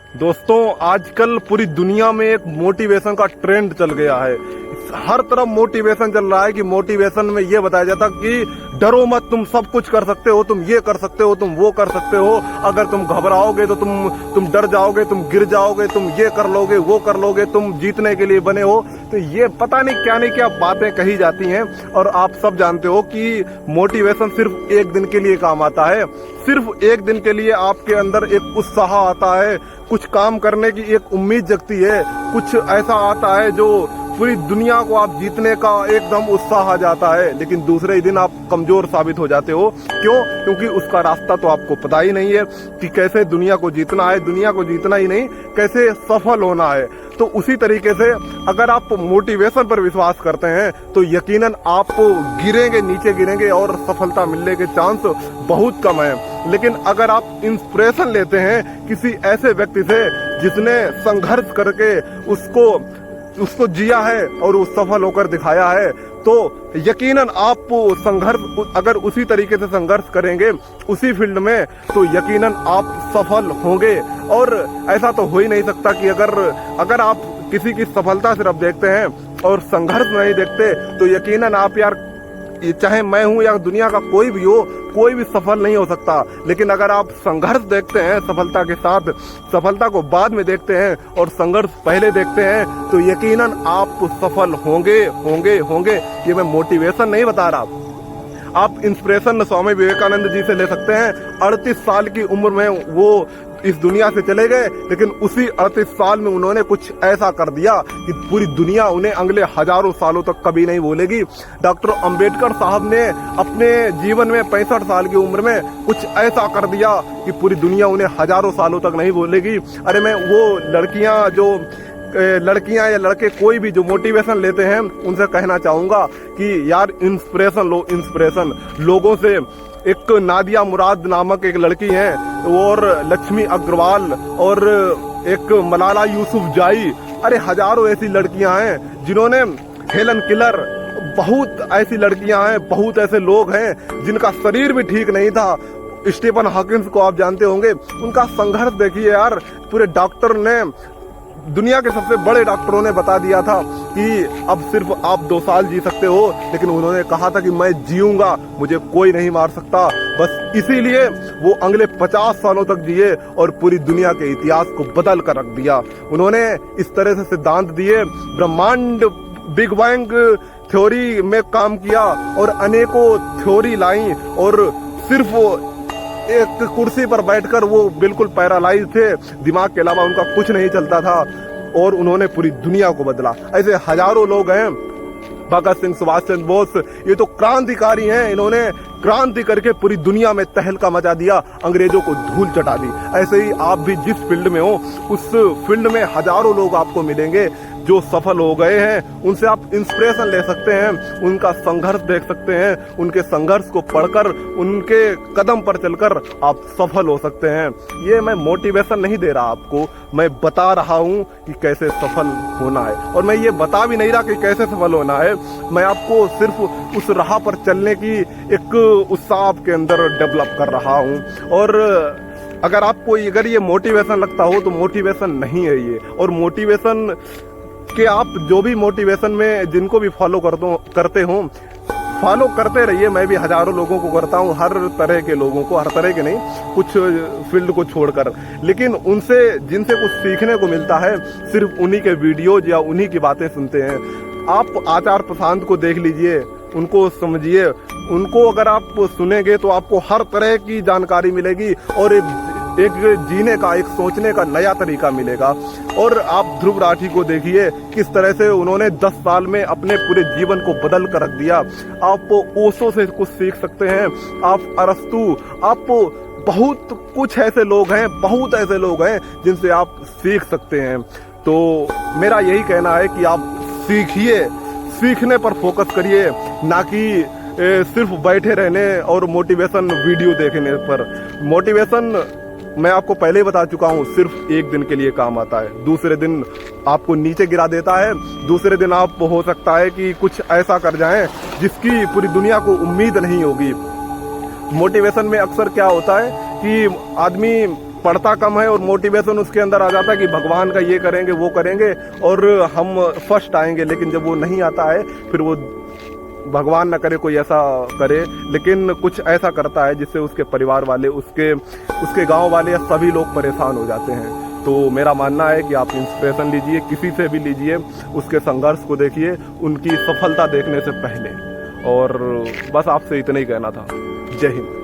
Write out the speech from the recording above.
दोस्तों, आजकल पूरी दुनिया में एक मोटिवेशन का ट्रेंड चल गया है। हर तरफ मोटिवेशन चल रहा है कि मोटिवेशन में ये बताया जाता कि डरो मत, तुम सब कुछ कर सकते हो, तुम ये कर सकते हो, तुम वो कर सकते हो। अगर तुम घबराओगे तो तुम डर जाओगे, तुम गिर जाओगे, तुम ये कर लोगे, वो कर लोगे, तुम जीतने के लिए बने हो। तो ये पता नहीं क्या बातें कही जाती हैं। और आप सब जानते हो कि मोटिवेशन सिर्फ एक दिन के लिए काम आता है। सिर्फ एक दिन के लिए आपके अंदर एक उत्साह आता है, कुछ काम करने की एक उम्मीद जगती है, कुछ ऐसा आता है जो पूरी दुनिया को आप जीतने का एकदम उत्साह आ जाता है। लेकिन दूसरे ही दिन आप कमजोर साबित हो जाते हो। क्यों? क्योंकि उसका रास्ता तो आपको पता ही नहीं है कि कैसे दुनिया को जीतना है। दुनिया को जीतना ही नहीं, कैसे सफल होना है। तो उसी तरीके से अगर आप मोटिवेशन पर विश्वास करते हैं तो यकीनन आप गिरेंगे, नीचे गिरेंगे और सफलता मिलने के चांस बहुत कम है। लेकिन अगर आप इंस्पिरेशन लेते हैं किसी ऐसे व्यक्ति से जिसने संघर्ष करके उसको जिया है और वो सफल होकर दिखाया है, तो यकीनन आप संघर्ष अगर उसी तरीके से संघर्ष करेंगे उसी फील्ड में, तो यकीनन आप सफल होंगे। और ऐसा तो हो ही नहीं सकता कि अगर आप किसी की सफलता सिर्फ देखते हैं और संघर्ष नहीं देखते, तो यकीनन आप यार, चाहे मैं हूं या दुनिया का कोई भी हो, कोई भी सफल नहीं हो सकता। लेकिन अगर आप संघर्ष देखते हैं सफलता के साथ, सफलता को बाद में देखते हैं और संघर्ष पहले देखते हैं, तो यकीनन आप सफल होंगे होंगे होंगे। ये मैं मोटिवेशन नहीं बता रहा। आप इंस्पिरेशन स्वामी विवेकानंद जी से ले सकते हैं। 38 साल की उम्र में वो इस दुनिया से चले गए, लेकिन उसी 38 साल में उन्होंने कुछ ऐसा कर दिया कि पूरी दुनिया उन्हें अगले हजारों सालों तक कभी नहीं भूलेगी। डॉक्टर अंबेडकर साहब ने अपने जीवन में 65 साल की उम्र में कुछ ऐसा कर दिया कि पूरी दुनिया उन्हें हजारों सालों तक नहीं भूलेगी। अरे मैं वो लड़कियां या लड़के कोई भी जो मोटिवेशन लेते हैं उनसे कहना चाहूंगा कि यार इंस्पिरेशन लो, इंस्पिरेशन लोगों से। एक नादिया मुराद नामक एक लड़की है, और लक्ष्मी अग्रवाल, और एक मलाला यूसुफजाई, अरे हजारों ऐसी लड़कियां हैं जिन्होंने, हेलन किलर, बहुत ऐसी लड़कियां हैं, बहुत ऐसे लोग हैं जिनका शरीर भी ठीक नहीं था। स्टीफन हॉकिंस को आप जानते होंगे, उनका संघर्ष देखिए यार। पूरे डॉक्टर ने, दुनिया के सबसे बड़े डॉक्टरों ने बता दिया था कि अब सिर्फ आप 2 साल जी सकते हो, लेकिन उन्होंने कहा था कि मैं जीऊंगा, मुझे कोई नहीं मार सकता। बस इसीलिए वो अगले 50 सालों तक जिए और पूरी दुनिया के इतिहास को बदल कर रख दिया। उन्होंने इस तरह से सिद्धांत दिए, ब्रह्मांड बिग बैंग थ्योरी में काम किया और अनेकों थ्योरी लाई, और सिर्फ एक कुर्सी पर बैठकर, वो बिल्कुल पैरालाइज थे, दिमाग के अलावा उनका कुछ नहीं चलता था, और उन्होंने पूरी दुनिया को बदला। ऐसे हजारों लोग हैं। भगत सिंह, सुभाष चंद्र बोस, ये तो क्रांतिकारी हैं। इन्होंने क्रांति करके पूरी दुनिया में तहलका मचा दिया, अंग्रेजों को धूल चटा दी। ऐसे ही आप भी जिस फील्ड में हो, उस फील्ड में हजारों लोग आपको मिलेंगे जो सफल हो गए हैं। उनसे आप इंस्पिरेशन ले सकते हैं, उनका संघर्ष देख सकते हैं, उनके संघर्ष को पढ़कर, उनके कदम पर चलकर आप सफल हो सकते हैं। ये मैं मोटिवेशन नहीं दे रहा आपको, मैं बता रहा हूं कि कैसे सफल होना है। और मैं ये बता भी नहीं रहा कि कैसे सफल होना है, मैं आपको सिर्फ उस राह पर चलने की एक उत्साह आपके अंदर डेवलप कर रहा हूं। और अगर ये मोटिवेशन लगता हो तो मोटिवेशन नहीं है ये। और मोटिवेशन कि आप जो भी मोटिवेशन में जिनको भी फॉलो करते हो, फॉलो करते रहिए। मैं भी हजारों लोगों को करता हूँ, हर तरह के लोगों को, हर तरह के नहीं, कुछ फील्ड को छोड़कर। लेकिन उनसे जिनसे कुछ सीखने को मिलता है, सिर्फ उन्हीं के वीडियोज या उन्हीं की बातें सुनते हैं। आप आचार्य प्रशांत को देख लीजिए, उनको समझिए, उनको अगर आप सुनेंगे तो आपको हर तरह की जानकारी मिलेगी और एक जीने का, एक सोचने का नया तरीका मिलेगा। और आप ध्रुव राठी को देखिए, किस तरह से उन्होंने 10 साल में अपने पूरे जीवन को बदल कर रख दिया। आप ओशो से कुछ सीख सकते हैं, आप अरस्तु, आप बहुत कुछ ऐसे लोग हैं, बहुत ऐसे लोग हैं जिनसे आप सीख सकते हैं। तो मेरा यही कहना है कि आप सीखिए, सीखने पर फोकस करिए, ना कि सिर्फ बैठे रहने और मोटिवेशन वीडियो देखने पर। मोटिवेशन मैं आपको पहले ही बता चुका हूँ, सिर्फ एक दिन के लिए काम आता है, दूसरे दिन आपको नीचे गिरा देता है। दूसरे दिन आप हो सकता है कि कुछ ऐसा कर जाएं जिसकी पूरी दुनिया को उम्मीद नहीं होगी। मोटिवेशन में अक्सर क्या होता है कि आदमी पढ़ता कम है और मोटिवेशन उसके अंदर आ जाता है कि भगवान का ये करेंगे वो करेंगे और हम फर्स्ट आएंगे, लेकिन जब वो नहीं आता है फिर वो भगवान ना करे कोई ऐसा करे, लेकिन कुछ ऐसा करता है जिससे उसके परिवार वाले, उसके गांव वाले या सभी लोग परेशान हो जाते हैं। तो मेरा मानना है कि आप इंस्पिरेशन लीजिए, किसी से भी लीजिए, उसके संघर्ष को देखिए, उनकी सफलता देखने से पहले। और बस आपसे इतना ही कहना था। जय हिंद।